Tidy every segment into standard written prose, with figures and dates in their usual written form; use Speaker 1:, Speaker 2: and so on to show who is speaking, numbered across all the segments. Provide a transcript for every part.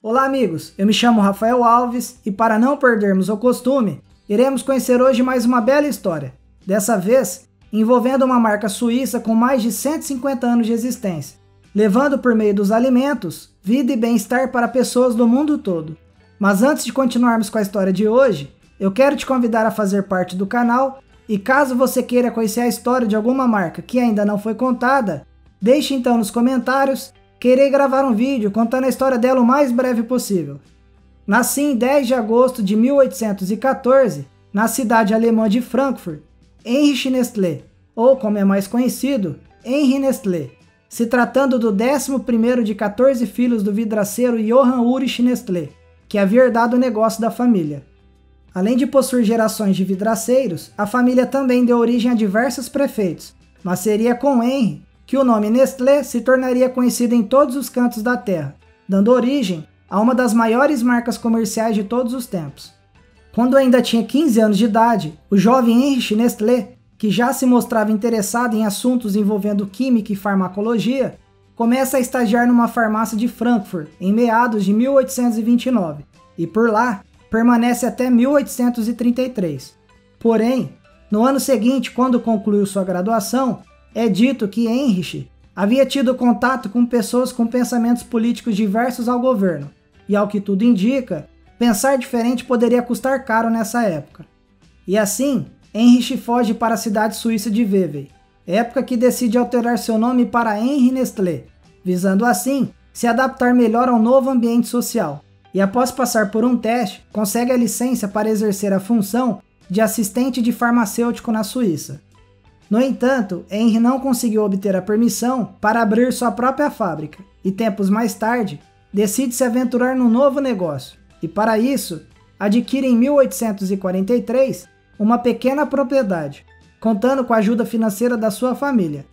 Speaker 1: Olá amigos, eu me chamo Rafael Alves e para não perdermos o costume, iremos conhecer hoje mais uma bela história, dessa vez envolvendo uma marca suíça com mais de 150 anos de existência, levando por meio dos alimentos, vida e bem-estar para pessoas do mundo todo. Mas antes de continuarmos com a história de hoje, eu quero te convidar a fazer parte do canal e caso você queira conhecer a história de alguma marca que ainda não foi contada, deixe então nos comentários que irei gravar um vídeo contando a história dela o mais breve possível. Nasci em 10 de agosto de 1814, na cidade alemã de Frankfurt, Heinrich Nestlé, ou como é mais conhecido, Henri Nestlé, se tratando do 11º de 14 filhos do vidraceiro Johann Ulrich Nestlé, que havia herdado o negócio da família. Além de possuir gerações de vidraceiros, a família também deu origem a diversos prefeitos, mas seria com Henri que o nome Nestlé se tornaria conhecido em todos os cantos da terra, dando origem a uma das maiores marcas comerciais de todos os tempos. Quando ainda tinha 15 anos de idade, o jovem Heinrich Nestlé, que já se mostrava interessado em assuntos envolvendo química e farmacologia, começa a estagiar numa farmácia de Frankfurt em meados de 1829 e por lá permanece até 1833. Porém, no ano seguinte, quando concluiu sua graduação, é dito que Heinrich havia tido contato com pessoas com pensamentos políticos diversos ao governo, e ao que tudo indica, pensar diferente poderia custar caro nessa época. E assim, Heinrich foge para a cidade suíça de Vevey, época que decide alterar seu nome para Henri Nestlé, visando assim se adaptar melhor ao novo ambiente social, e após passar por um teste, consegue a licença para exercer a função de assistente de farmacêutico na Suíça. No entanto, Henri não conseguiu obter a permissão para abrir sua própria fábrica e tempos mais tarde decide se aventurar num novo negócio e para isso adquire em 1843 uma pequena propriedade, contando com a ajuda financeira da sua família.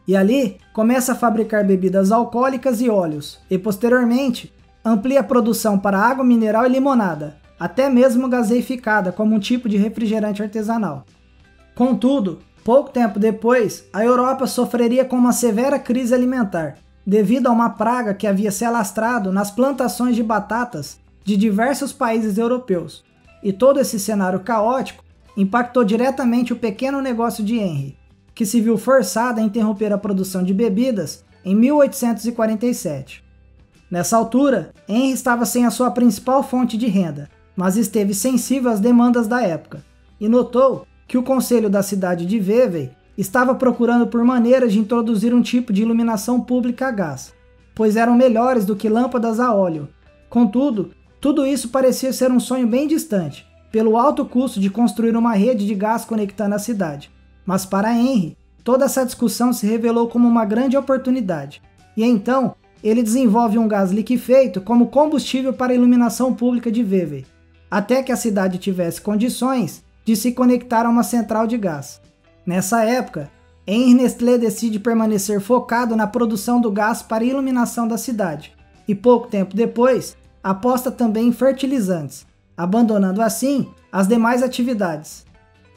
Speaker 1: E ali começa a fabricar bebidas alcoólicas e óleos e posteriormente amplia a produção para água mineral e limonada, até mesmo gaseificada como um tipo de refrigerante artesanal. Contudo, pouco tempo depois, a Europa sofreria com uma severa crise alimentar, devido a uma praga que havia se alastrado nas plantações de batatas de diversos países europeus. E todo esse cenário caótico impactou diretamente o pequeno negócio de Henri, que se viu forçado a interromper a produção de bebidas em 1847. Nessa altura, Henri estava sem a sua principal fonte de renda, mas esteve sensível às demandas da época, e notou que o conselho da cidade de Vevey estava procurando por maneiras de introduzir um tipo de iluminação pública a gás, pois eram melhores do que lâmpadas a óleo. Contudo, tudo isso parecia ser um sonho bem distante, pelo alto custo de construir uma rede de gás conectando a cidade. Mas para Henri, toda essa discussão se revelou como uma grande oportunidade, e então ele desenvolve um gás liquefeito como combustível para a iluminação pública de Vevey, até que a cidade tivesse condições de se conectar a uma central de gás. Nessa época, Henri Nestlé decide permanecer focado na produção do gás para a iluminação da cidade, e pouco tempo depois, aposta também em fertilizantes, abandonando assim as demais atividades.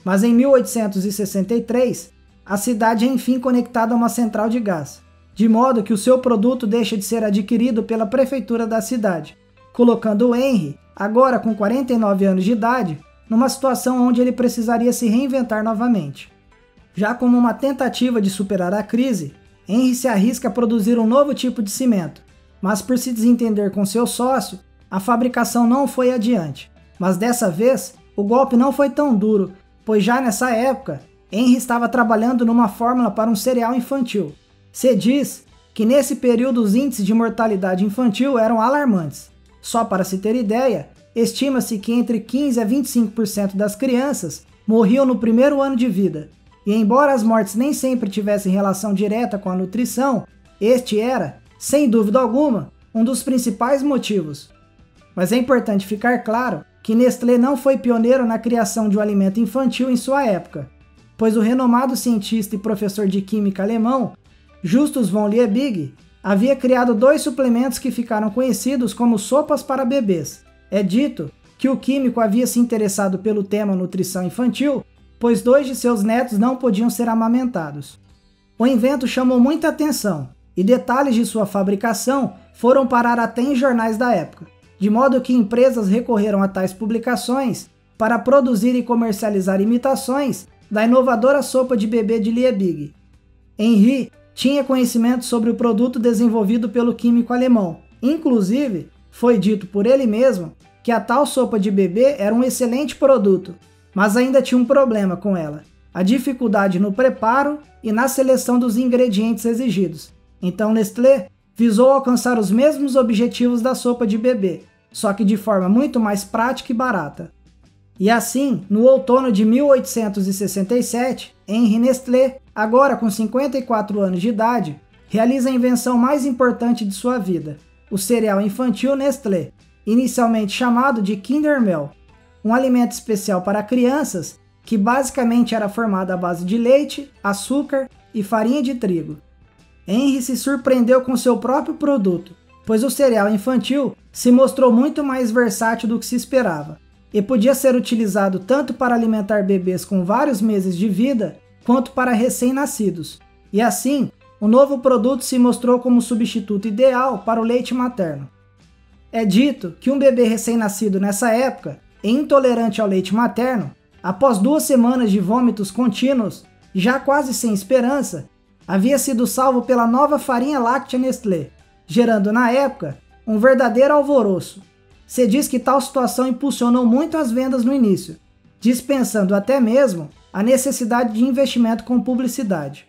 Speaker 1: Mas em 1863, a cidade é enfim conectada a uma central de gás, de modo que o seu produto deixa de ser adquirido pela prefeitura da cidade, colocando o Henri, agora com 49 anos de idade, numa situação onde ele precisaria se reinventar novamente. Já como uma tentativa de superar a crise, Henri se arrisca a produzir um novo tipo de cimento, mas por se desentender com seu sócio, a fabricação não foi adiante. Mas dessa vez, o golpe não foi tão duro, pois já nessa época, Henri estava trabalhando numa fórmula para um cereal infantil. Se diz que nesse período os índices de mortalidade infantil eram alarmantes. Só para se ter ideia, estima-se que entre 15% a 25% das crianças morriam no primeiro ano de vida, e embora as mortes nem sempre tivessem relação direta com a nutrição, este era, sem dúvida alguma, um dos principais motivos. Mas é importante ficar claro que Nestlé não foi pioneiro na criação de um alimento infantil em sua época, pois o renomado cientista e professor de química alemão, Justus von Liebig, havia criado 2 suplementos que ficaram conhecidos como sopas para bebês. É dito que o químico havia se interessado pelo tema nutrição infantil, pois 2 de seus netos não podiam ser amamentados. O invento chamou muita atenção, e detalhes de sua fabricação foram parar até em jornais da época, de modo que empresas recorreram a tais publicações para produzir e comercializar imitações da inovadora sopa de bebê de Liebig. Henry tinha conhecimento sobre o produto desenvolvido pelo químico alemão. Inclusive, foi dito por ele mesmo que a tal sopa de bebê era um excelente produto, mas ainda tinha um problema com ela: a dificuldade no preparo e na seleção dos ingredientes exigidos. Então Nestlé visou alcançar os mesmos objetivos da sopa de bebê, só que de forma muito mais prática e barata. E assim, no outono de 1867, Henri Nestlé, agora com 54 anos de idade, realiza a invenção mais importante de sua vida, o cereal infantil Nestlé, inicialmente chamado de Kinder Mel, um alimento especial para crianças que basicamente era formado à base de leite, açúcar e farinha de trigo. Henri se surpreendeu com seu próprio produto, pois o cereal infantil se mostrou muito mais versátil do que se esperava, e podia ser utilizado tanto para alimentar bebês com vários meses de vida, quanto para recém-nascidos. E assim, o novo produto se mostrou como substituto ideal para o leite materno. É dito que um bebê recém-nascido nessa época, e intolerante ao leite materno, após 2 semanas de vômitos contínuos, já quase sem esperança, havia sido salvo pela nova farinha láctea Nestlé, gerando na época um verdadeiro alvoroço. Se diz que tal situação impulsionou muito as vendas no início, dispensando até mesmo a necessidade de investimento com publicidade.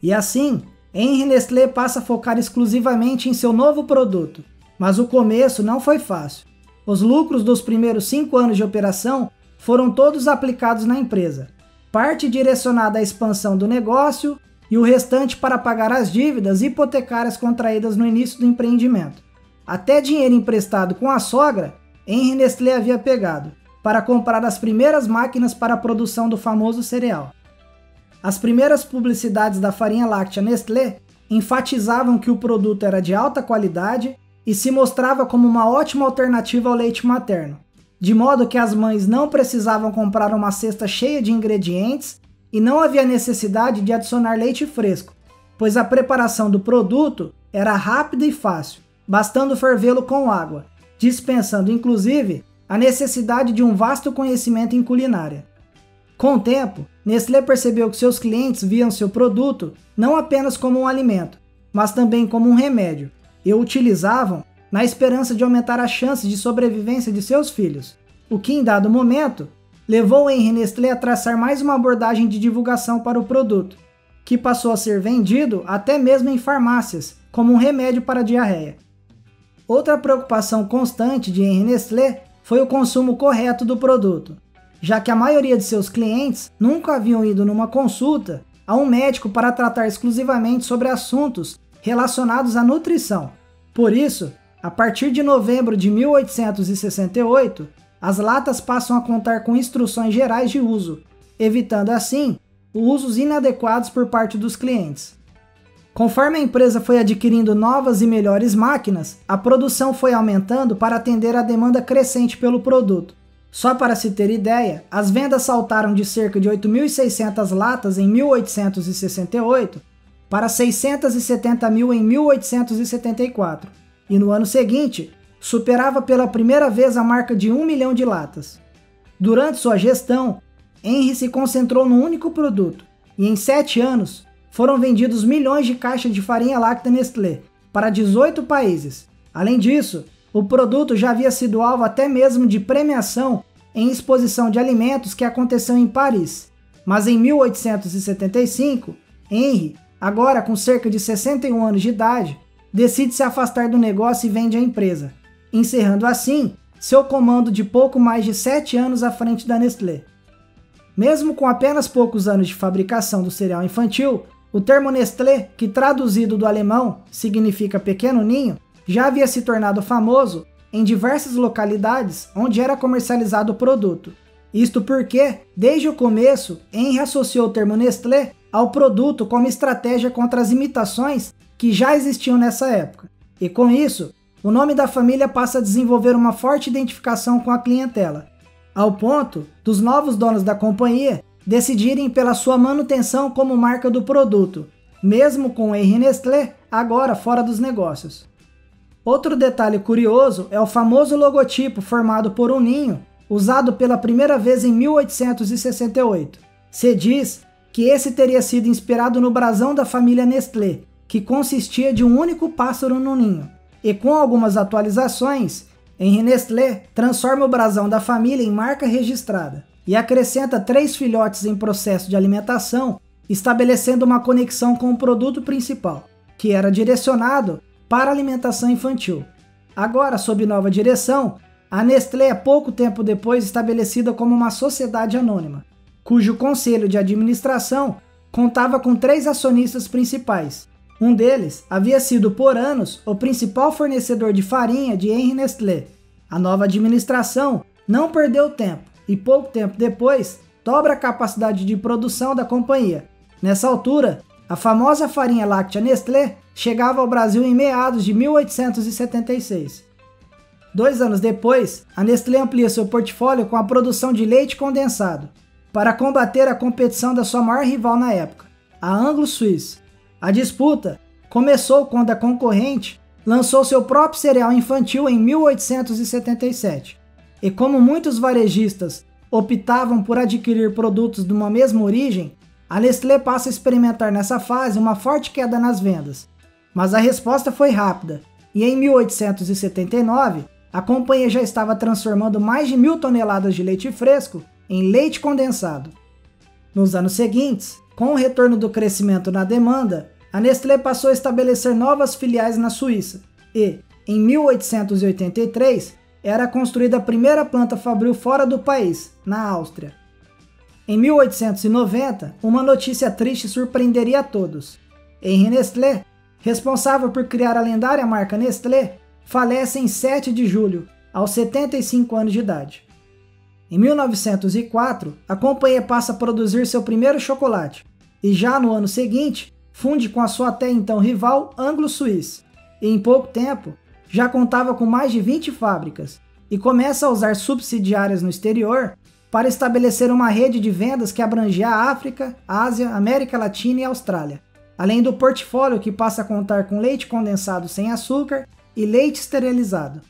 Speaker 1: E assim, Henri Nestlé passa a focar exclusivamente em seu novo produto, mas o começo não foi fácil. Os lucros dos primeiros 5 anos de operação foram todos aplicados na empresa, parte direcionada à expansão do negócio e o restante para pagar as dívidas hipotecárias contraídas no início do empreendimento. Até dinheiro emprestado com a sogra, Henri Nestlé havia pegado, para comprar as primeiras máquinas para a produção do famoso cereal. As primeiras publicidades da farinha láctea Nestlé enfatizavam que o produto era de alta qualidade e se mostrava como uma ótima alternativa ao leite materno, de modo que as mães não precisavam comprar uma cesta cheia de ingredientes e não havia necessidade de adicionar leite fresco, pois a preparação do produto era rápida e fácil, bastando fervê-lo com água, dispensando inclusive a necessidade de um vasto conhecimento em culinária. Com o tempo, Nestlé percebeu que seus clientes viam seu produto não apenas como um alimento, mas também como um remédio, e o utilizavam na esperança de aumentar as chances de sobrevivência de seus filhos, o que em dado momento levou Henri Nestlé a traçar mais uma abordagem de divulgação para o produto, que passou a ser vendido até mesmo em farmácias, como um remédio para a diarreia. Outra preocupação constante de Henri Nestlé foi o consumo correto do produto, já que a maioria de seus clientes nunca haviam ido numa consulta a um médico para tratar exclusivamente sobre assuntos relacionados à nutrição. Por isso, a partir de novembro de 1868, as latas passam a contar com instruções gerais de uso, evitando assim usos inadequados por parte dos clientes. Conforme a empresa foi adquirindo novas e melhores máquinas, a produção foi aumentando para atender à demanda crescente pelo produto. Só para se ter ideia, as vendas saltaram de cerca de 8.600 latas em 1868 para 670 mil em 1874, e no ano seguinte, superava pela primeira vez a marca de 1 milhão de latas. Durante sua gestão, Henri se concentrou num único produto, e em 7 anos, foram vendidos milhões de caixas de farinha láctea Nestlé para 18 países. Além disso, o produto já havia sido alvo até mesmo de premiação em exposição de alimentos que aconteceu em Paris. Mas em 1875, Henri, agora com cerca de 61 anos de idade, decide se afastar do negócio e vende a empresa, encerrando assim seu comando de pouco mais de 7 anos à frente da Nestlé. Mesmo com apenas poucos anos de fabricação do cereal infantil, o termo Nestlé, que traduzido do alemão significa pequeno ninho, já havia se tornado famoso em diversas localidades onde era comercializado o produto. Isto porque, desde o começo, Henri associou o termo Nestlé ao produto como estratégia contra as imitações que já existiam nessa época. E com isso, o nome da família passa a desenvolver uma forte identificação com a clientela, ao ponto dos novos donos da companhia decidirem pela sua manutenção como marca do produto, mesmo com Henri Nestlé agora fora dos negócios. Outro detalhe curioso é o famoso logotipo formado por um ninho, usado pela primeira vez em 1868. Se diz que esse teria sido inspirado no brasão da família Nestlé, que consistia de um único pássaro no ninho. E com algumas atualizações, Henri Nestlé transforma o brasão da família em marca registrada e acrescenta 3 filhotes em processo de alimentação, estabelecendo uma conexão com o produto principal, que era direcionado para a alimentação infantil. Agora, sob nova direção, a Nestlé é pouco tempo depois estabelecida como uma sociedade anônima, cujo conselho de administração contava com 3 acionistas principais. Um deles havia sido por anos o principal fornecedor de farinha de Henri Nestlé. A nova administração não perdeu tempo e pouco tempo depois dobra a capacidade de produção da companhia. Nessa altura, a famosa farinha láctea Nestlé chegava ao Brasil em meados de 1876. 2 anos depois, a Nestlé amplia seu portfólio com a produção de leite condensado, para combater a competição da sua maior rival na época, a Anglo-Suisse. A disputa começou quando a concorrente lançou seu próprio cereal infantil em 1877. E como muitos varejistas optavam por adquirir produtos de uma mesma origem, a Nestlé passa a experimentar nessa fase uma forte queda nas vendas. Mas a resposta foi rápida, e em 1879, a companhia já estava transformando mais de 1.000 toneladas de leite fresco em leite condensado. Nos anos seguintes, com o retorno do crescimento na demanda, a Nestlé passou a estabelecer novas filiais na Suíça e, em 1883, era construída a primeira planta fabril fora do país, na Áustria. Em 1890, uma notícia triste surpreenderia a todos. Henri Nestlé, responsável por criar a lendária marca Nestlé, falece em 7 de julho, aos 75 anos de idade. Em 1904, a companhia passa a produzir seu primeiro chocolate, e já no ano seguinte, funde com a sua até então rival Anglo-Suisse, e em pouco tempo, já contava com mais de 20 fábricas, e começa a usar subsidiárias no exterior para estabelecer uma rede de vendas que abrangia a África, Ásia, América Latina e Austrália, além do portfólio que passa a contar com leite condensado sem açúcar e leite esterilizado.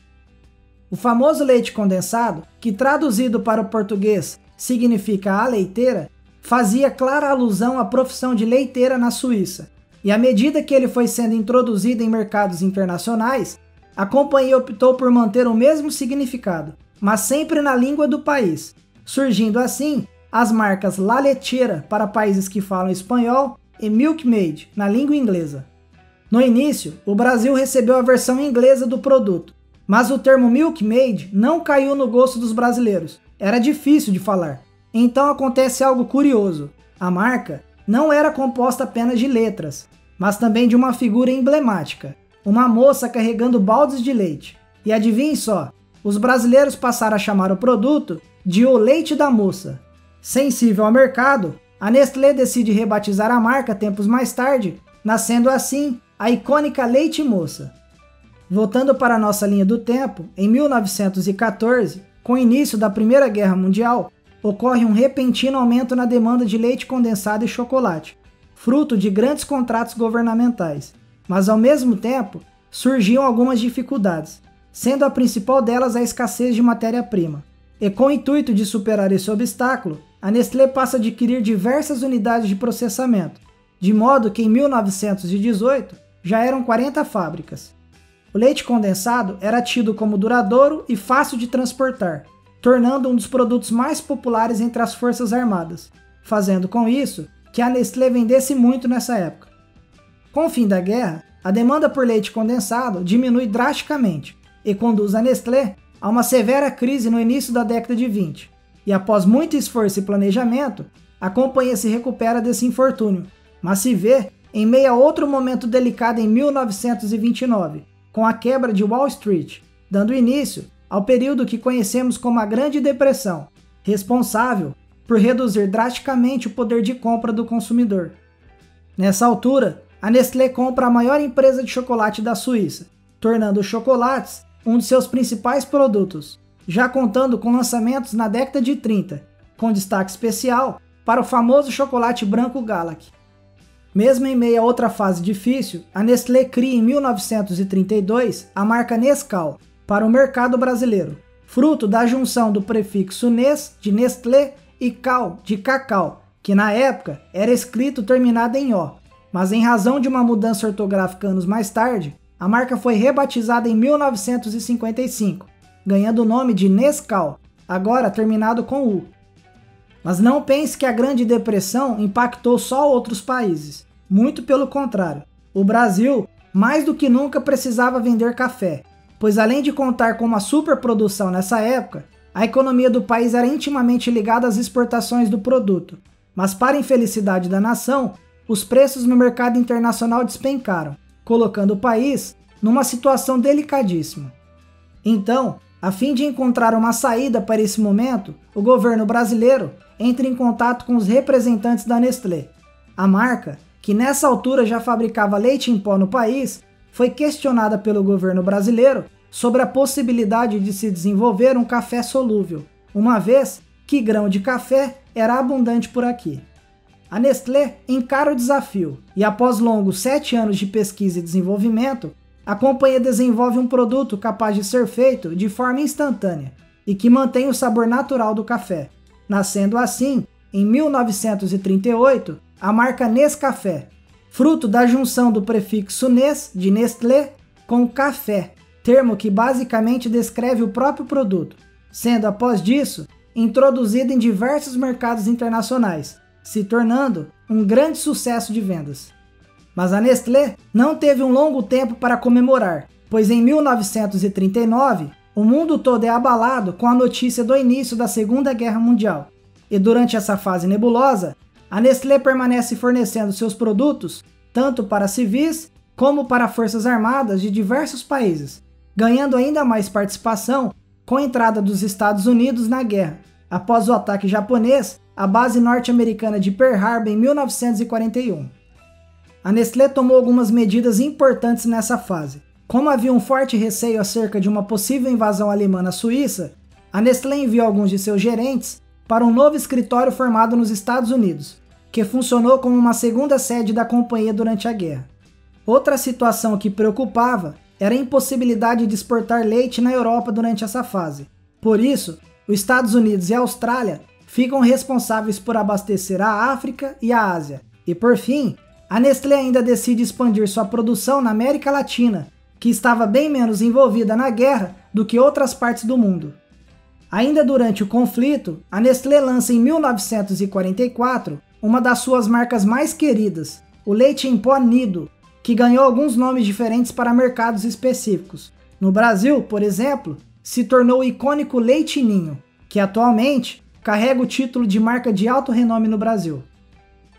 Speaker 1: O famoso leite condensado, que traduzido para o português significa a leiteira, fazia clara alusão à profissão de leiteira na Suíça, e à medida que ele foi sendo introduzido em mercados internacionais, a companhia optou por manter o mesmo significado, mas sempre na língua do país, surgindo assim as marcas La Lecheira para países que falam espanhol e Milkmaid na língua inglesa. No início, o Brasil recebeu a versão inglesa do produto, mas o termo Milkmaid não caiu no gosto dos brasileiros, era difícil de falar. Então acontece algo curioso, a marca não era composta apenas de letras, mas também de uma figura emblemática, uma moça carregando baldes de leite. E adivinhe só, os brasileiros passaram a chamar o produto de o leite da moça. Sensível ao mercado, a Nestlé decide rebatizar a marca tempos mais tarde, nascendo assim a icônica Leite Moça. Voltando para a nossa linha do tempo, em 1914, com o início da Primeira Guerra Mundial, ocorre um repentino aumento na demanda de leite condensado e chocolate, fruto de grandes contratos governamentais. Mas ao mesmo tempo, surgiam algumas dificuldades, sendo a principal delas a escassez de matéria-prima. E com o intuito de superar esse obstáculo, a Nestlé passa a adquirir diversas unidades de processamento, de modo que em 1918 já eram 40 fábricas. O leite condensado era tido como duradouro e fácil de transportar, tornando um dos produtos mais populares entre as Forças Armadas, fazendo com isso que a Nestlé vendesse muito nessa época. Com o fim da guerra, a demanda por leite condensado diminui drasticamente e conduz a Nestlé a uma severa crise no início da década de 20. E após muito esforço e planejamento, a companhia se recupera desse infortúnio, mas se vê em meio a outro momento delicado em 1929, com a quebra de Wall Street, dando início ao período que conhecemos como a Grande Depressão, responsável por reduzir drasticamente o poder de compra do consumidor. Nessa altura, a Nestlé compra a maior empresa de chocolate da Suíça, tornando os chocolates um de seus principais produtos, já contando com lançamentos na década de 30, com destaque especial para o famoso chocolate branco Galac. Mesmo em meio a outra fase difícil, a Nestlé cria em 1932 a marca Nescau para o mercado brasileiro, fruto da junção do prefixo Nes, de Nestlé, e Cal, de cacau, que na época era escrito terminado em O, mas em razão de uma mudança ortográfica anos mais tarde, a marca foi rebatizada em 1955, ganhando o nome de Nescau, agora terminado com U. Mas não pense que a Grande Depressão impactou só outros países. Muito pelo contrário, o Brasil, mais do que nunca, precisava vender café, pois além de contar com uma superprodução nessa época, a economia do país era intimamente ligada às exportações do produto. Mas para a infelicidade da nação, os preços no mercado internacional despencaram, colocando o país numa situação delicadíssima. Então, a fim de encontrar uma saída para esse momento, o governo brasileiro entra em contato com os representantes da Nestlé. A marca, que nessa altura já fabricava leite em pó no país, foi questionada pelo governo brasileiro sobre a possibilidade de se desenvolver um café solúvel, uma vez que grão de café era abundante por aqui. A Nestlé encara o desafio e, após longos 7 anos de pesquisa e desenvolvimento, a companhia desenvolve um produto capaz de ser feito de forma instantânea e que mantém o sabor natural do café, nascendo assim, em 1938, a marca Nescafé, fruto da junção do prefixo Nes, de Nestlé, com café, termo que basicamente descreve o próprio produto, sendo após disso introduzido em diversos mercados internacionais, se tornando um grande sucesso de vendas. Mas a Nestlé não teve um longo tempo para comemorar, pois em 1939 o mundo todo é abalado com a notícia do início da Segunda Guerra Mundial, e durante essa fase nebulosa, a Nestlé permanece fornecendo seus produtos tanto para civis como para forças armadas de diversos países, ganhando ainda mais participação com a entrada dos Estados Unidos na guerra, após o ataque japonês à base norte-americana de Pearl Harbor em 1941. A Nestlé tomou algumas medidas importantes nessa fase. Como havia um forte receio acerca de uma possível invasão alemã na Suíça, a Nestlé enviou alguns de seus gerentes para um novo escritório formado nos Estados Unidos, que funcionou como uma segunda sede da companhia durante a guerra. Outra situação que preocupava era a impossibilidade de exportar leite na Europa durante essa fase. Por isso, os Estados Unidos e a Austrália ficam responsáveis por abastecer a África e a Ásia. E por fim, a Nestlé ainda decide expandir sua produção na América Latina, que estava bem menos envolvida na guerra do que outras partes do mundo. Ainda durante o conflito, a Nestlé lança em 1944 uma das suas marcas mais queridas, o leite em pó Nido, que ganhou alguns nomes diferentes para mercados específicos. No Brasil, por exemplo, se tornou o icônico Leite Ninho, que atualmente carrega o título de marca de alto renome no Brasil.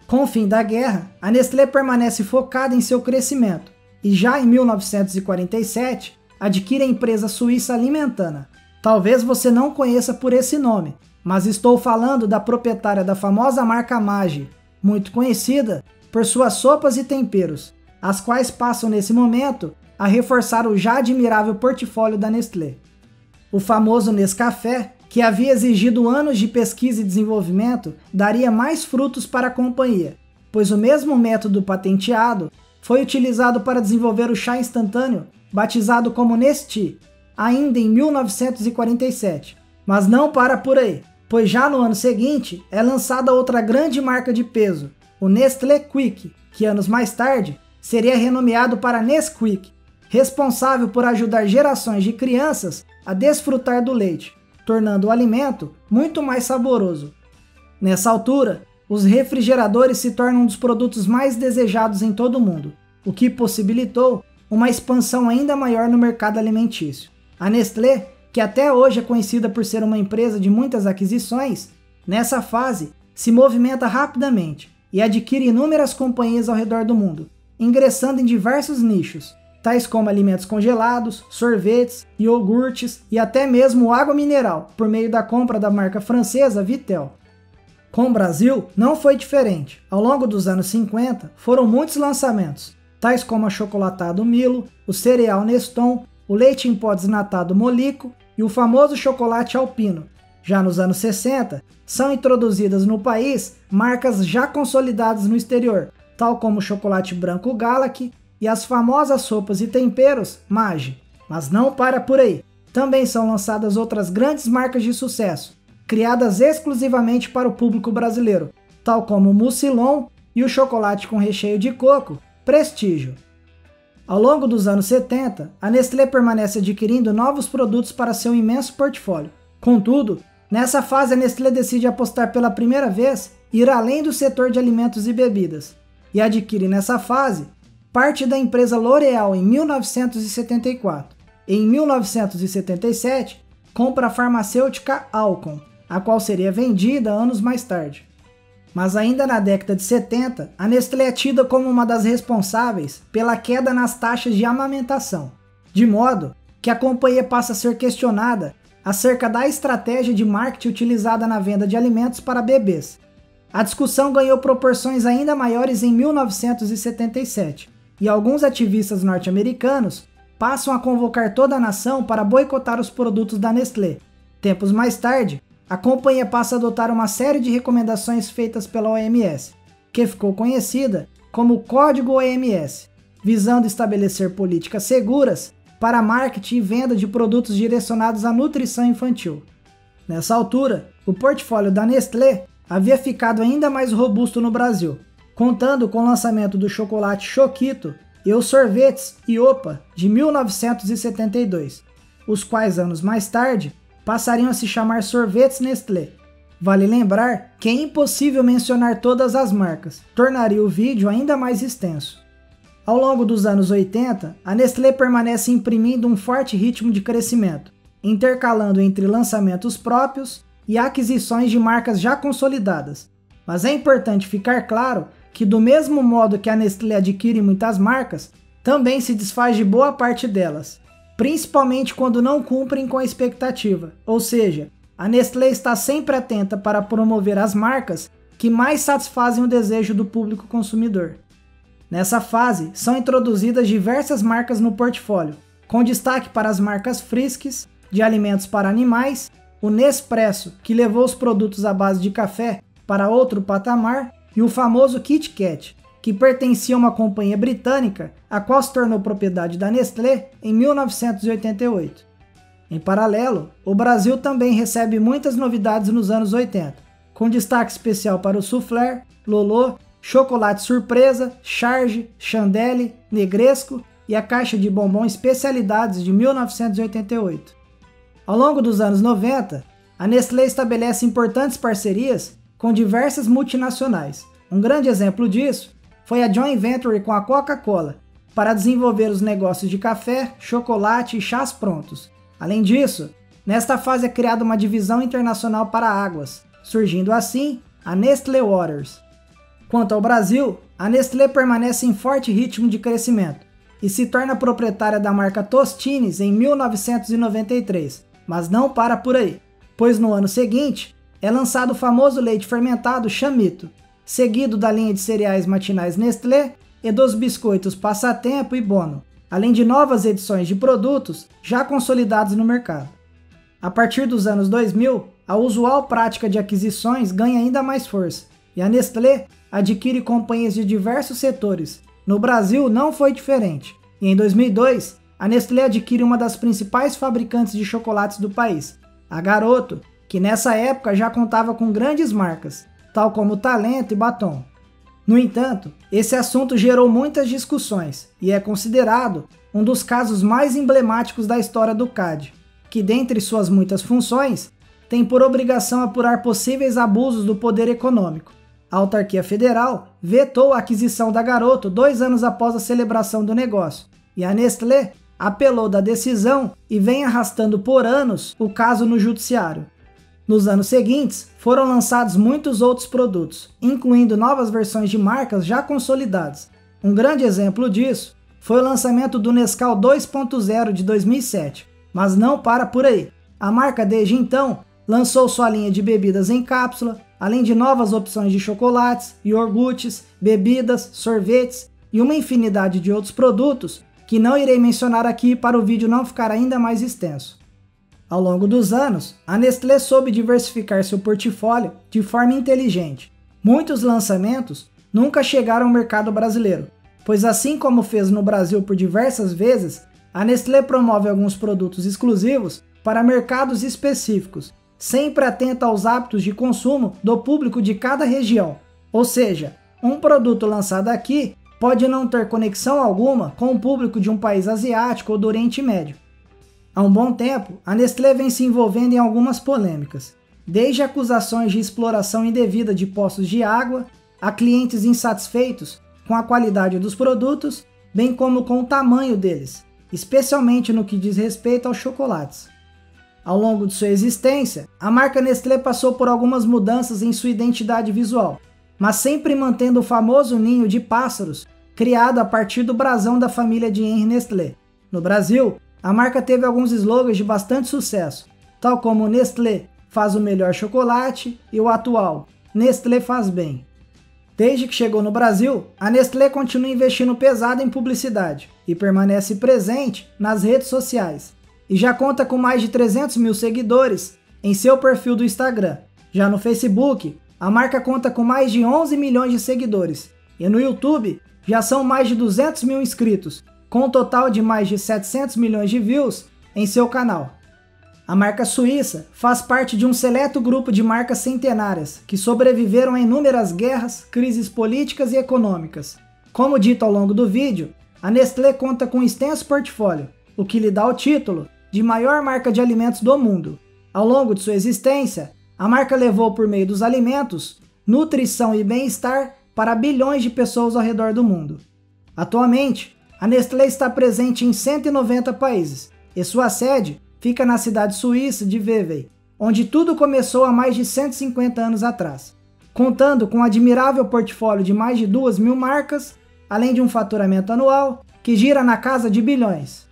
Speaker 1: Com o fim da guerra, a Nestlé permanece focada em seu crescimento e já em 1947 adquire a empresa suíça Alimentana. Talvez você não conheça por esse nome, mas estou falando da proprietária da famosa marca Maggi, muito conhecida por suas sopas e temperos, as quais passam nesse momento a reforçar o já admirável portfólio da Nestlé. O famoso Nescafé, que havia exigido anos de pesquisa e desenvolvimento, daria mais frutos para a companhia, pois o mesmo método patenteado foi utilizado para desenvolver o chá instantâneo, batizado como Nestea, ainda em 1947. Mas não para por aí, pois já no ano seguinte é lançada outra grande marca de peso, o Nestlé Quick, que anos mais tarde seria renomeado para Nesquik, responsável por ajudar gerações de crianças a desfrutar do leite, tornando o alimento muito mais saboroso. Nessa altura, os refrigeradores se tornam um dos produtos mais desejados em todo o mundo, o que possibilitou uma expansão ainda maior no mercado alimentício. A Nestlé, que até hoje é conhecida por ser uma empresa de muitas aquisições, nessa fase se movimenta rapidamente e adquire inúmeras companhias ao redor do mundo, ingressando em diversos nichos, tais como alimentos congelados, sorvetes, iogurtes e até mesmo água mineral, por meio da compra da marca francesa Vittel. Com o Brasil, não foi diferente. Ao longo dos anos 50, foram muitos lançamentos, tais como a chocolatada Milo, o cereal Neston, o leite em pó desnatado Molico e o famoso chocolate Alpino. Já nos anos 60, são introduzidas no país marcas já consolidadas no exterior, tal como o chocolate branco Galac e as famosas sopas e temperos Maggi. Mas não para por aí. Também são lançadas outras grandes marcas de sucesso, criadas exclusivamente para o público brasileiro, tal como o Mucilon e o chocolate com recheio de coco Prestígio. Ao longo dos anos 70, a Nestlé permanece adquirindo novos produtos para seu imenso portfólio. Contudo, nessa fase a Nestlé decide apostar pela primeira vez e ir além do setor de alimentos e bebidas, e adquire nessa fase parte da empresa L'Oréal em 1974. Em 1977, compra a farmacêutica Alcon, a qual seria vendida anos mais tarde. Mas ainda na década de 70, a Nestlé é tida como uma das responsáveis pela queda nas taxas de amamentação, de modo que a companhia passa a ser questionada acerca da estratégia de marketing utilizada na venda de alimentos para bebês. A discussão ganhou proporções ainda maiores em 1977, e alguns ativistas norte-americanos passam a convocar toda a nação para boicotar os produtos da Nestlé. Tempos mais tarde, a companhia passa a adotar uma série de recomendações feitas pela OMS, que ficou conhecida como Código OMS, visando estabelecer políticas seguras para marketing e venda de produtos direcionados à nutrição infantil. Nessa altura, o portfólio da Nestlé havia ficado ainda mais robusto no Brasil, contando com o lançamento do chocolate Choquito e os sorvetes Iopa de 1972, os quais anos mais tarde passariam a se chamar sorvetes Nestlé. Vale lembrar que é impossível mencionar todas as marcas, tornaria o vídeo ainda mais extenso. Ao longo dos anos 80, a Nestlé permanece imprimindo um forte ritmo de crescimento, intercalando entre lançamentos próprios e aquisições de marcas já consolidadas. Mas é importante ficar claro que do mesmo modo que a Nestlé adquire muitas marcas, também se desfaz de boa parte delas, principalmente quando não cumprem com a expectativa, ou seja, a Nestlé está sempre atenta para promover as marcas que mais satisfazem o desejo do público consumidor. Nessa fase, são introduzidas diversas marcas no portfólio, com destaque para as marcas Friskies, de alimentos para animais, o Nespresso, que levou os produtos à base de café para outro patamar, e o famoso Kit Kat, que pertencia a uma companhia britânica, a qual se tornou propriedade da Nestlé em 1988. Em paralelo, o Brasil também recebe muitas novidades nos anos 80, com destaque especial para o Soufflé, Lolô, Chocolate Surpresa, Charge, Chandelle, Negresco e a caixa de bombom Especialidades de 1988. Ao longo dos anos 90, a Nestlé estabelece importantes parcerias com diversas multinacionais. Um grande exemplo disso foi a joint venture com a Coca-Cola, para desenvolver os negócios de café, chocolate e chás prontos. Além disso, nesta fase é criada uma divisão internacional para águas, surgindo assim a Nestlé Waters. Quanto ao Brasil, a Nestlé permanece em forte ritmo de crescimento e se torna proprietária da marca Tostines em 1993, mas não para por aí, pois no ano seguinte é lançado o famoso leite fermentado Chamito, seguido da linha de cereais matinais Nestlé e dos biscoitos Passatempo e Bono, além de novas edições de produtos já consolidados no mercado. A partir dos anos 2000, a usual prática de aquisições ganha ainda mais força, e a Nestlé adquire companhias de diversos setores. No Brasil não foi diferente, e em 2002, a Nestlé adquire uma das principais fabricantes de chocolates do país, a Garoto, que nessa época já contava com grandes marcas, tal como Talento e Batom. No entanto, esse assunto gerou muitas discussões e é considerado um dos casos mais emblemáticos da história do CAD, que dentre suas muitas funções, tem por obrigação apurar possíveis abusos do poder econômico. A autarquia federal vetou a aquisição da Garoto 2 anos após a celebração do negócio, e a Nestlé apelou da decisão e vem arrastando por anos o caso no judiciário. Nos anos seguintes, foram lançados muitos outros produtos, incluindo novas versões de marcas já consolidadas. Um grande exemplo disso foi o lançamento do Nescau 2.0 de 2007, mas não para por aí. A marca desde então lançou sua linha de bebidas em cápsula, além de novas opções de chocolates, iogurtes, bebidas, sorvetes e uma infinidade de outros produtos que não irei mencionar aqui para o vídeo não ficar ainda mais extenso. Ao longo dos anos, a Nestlé soube diversificar seu portfólio de forma inteligente. Muitos lançamentos nunca chegaram ao mercado brasileiro, pois assim como fez no Brasil por diversas vezes, a Nestlé promove alguns produtos exclusivos para mercados específicos, sempre atenta aos hábitos de consumo do público de cada região. Ou seja, um produto lançado aqui pode não ter conexão alguma com o público de um país asiático ou do Oriente Médio. Há um bom tempo, a Nestlé vem se envolvendo em algumas polêmicas, desde acusações de exploração indevida de poços de água, a clientes insatisfeitos com a qualidade dos produtos, bem como com o tamanho deles, especialmente no que diz respeito aos chocolates. Ao longo de sua existência, a marca Nestlé passou por algumas mudanças em sua identidade visual, mas sempre mantendo o famoso ninho de pássaros criado a partir do brasão da família de Henri Nestlé. No Brasil, a marca teve alguns slogans de bastante sucesso, tal como Nestlé faz o melhor chocolate e o atual Nestlé faz bem. Desde que chegou no Brasil, a Nestlé continua investindo pesado em publicidade e permanece presente nas redes sociais, e já conta com mais de 300 mil seguidores em seu perfil do Instagram. Já no Facebook, a marca conta com mais de 11 milhões de seguidores, e no YouTube já são mais de 200 mil inscritos, com um total de mais de 700 milhões de views em seu canal. A marca suíça faz parte de um seleto grupo de marcas centenárias que sobreviveram a inúmeras guerras, crises políticas e econômicas. Como dito ao longo do vídeo, a Nestlé conta com um extenso portfólio, o que lhe dá o título de maior marca de alimentos do mundo. Ao longo de sua existência, a marca levou por meio dos alimentos, nutrição e bem-estar para bilhões de pessoas ao redor do mundo. Atualmente, a Nestlé está presente em 190 países e sua sede fica na cidade suíça de Vevey, onde tudo começou há mais de 150 anos atrás, contando com um admirável portfólio de mais de 2.000 marcas, além de um faturamento anual que gira na casa de bilhões.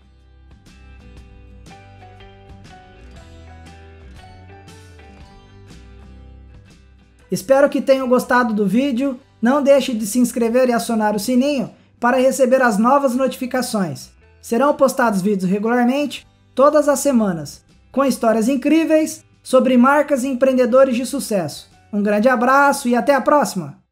Speaker 1: Espero que tenham gostado do vídeo, não deixe de se inscrever e acionar o sininho para receber as novas notificações. Serão postados vídeos regularmente, todas as semanas, com histórias incríveis sobre marcas e empreendedores de sucesso. Um grande abraço e até a próxima!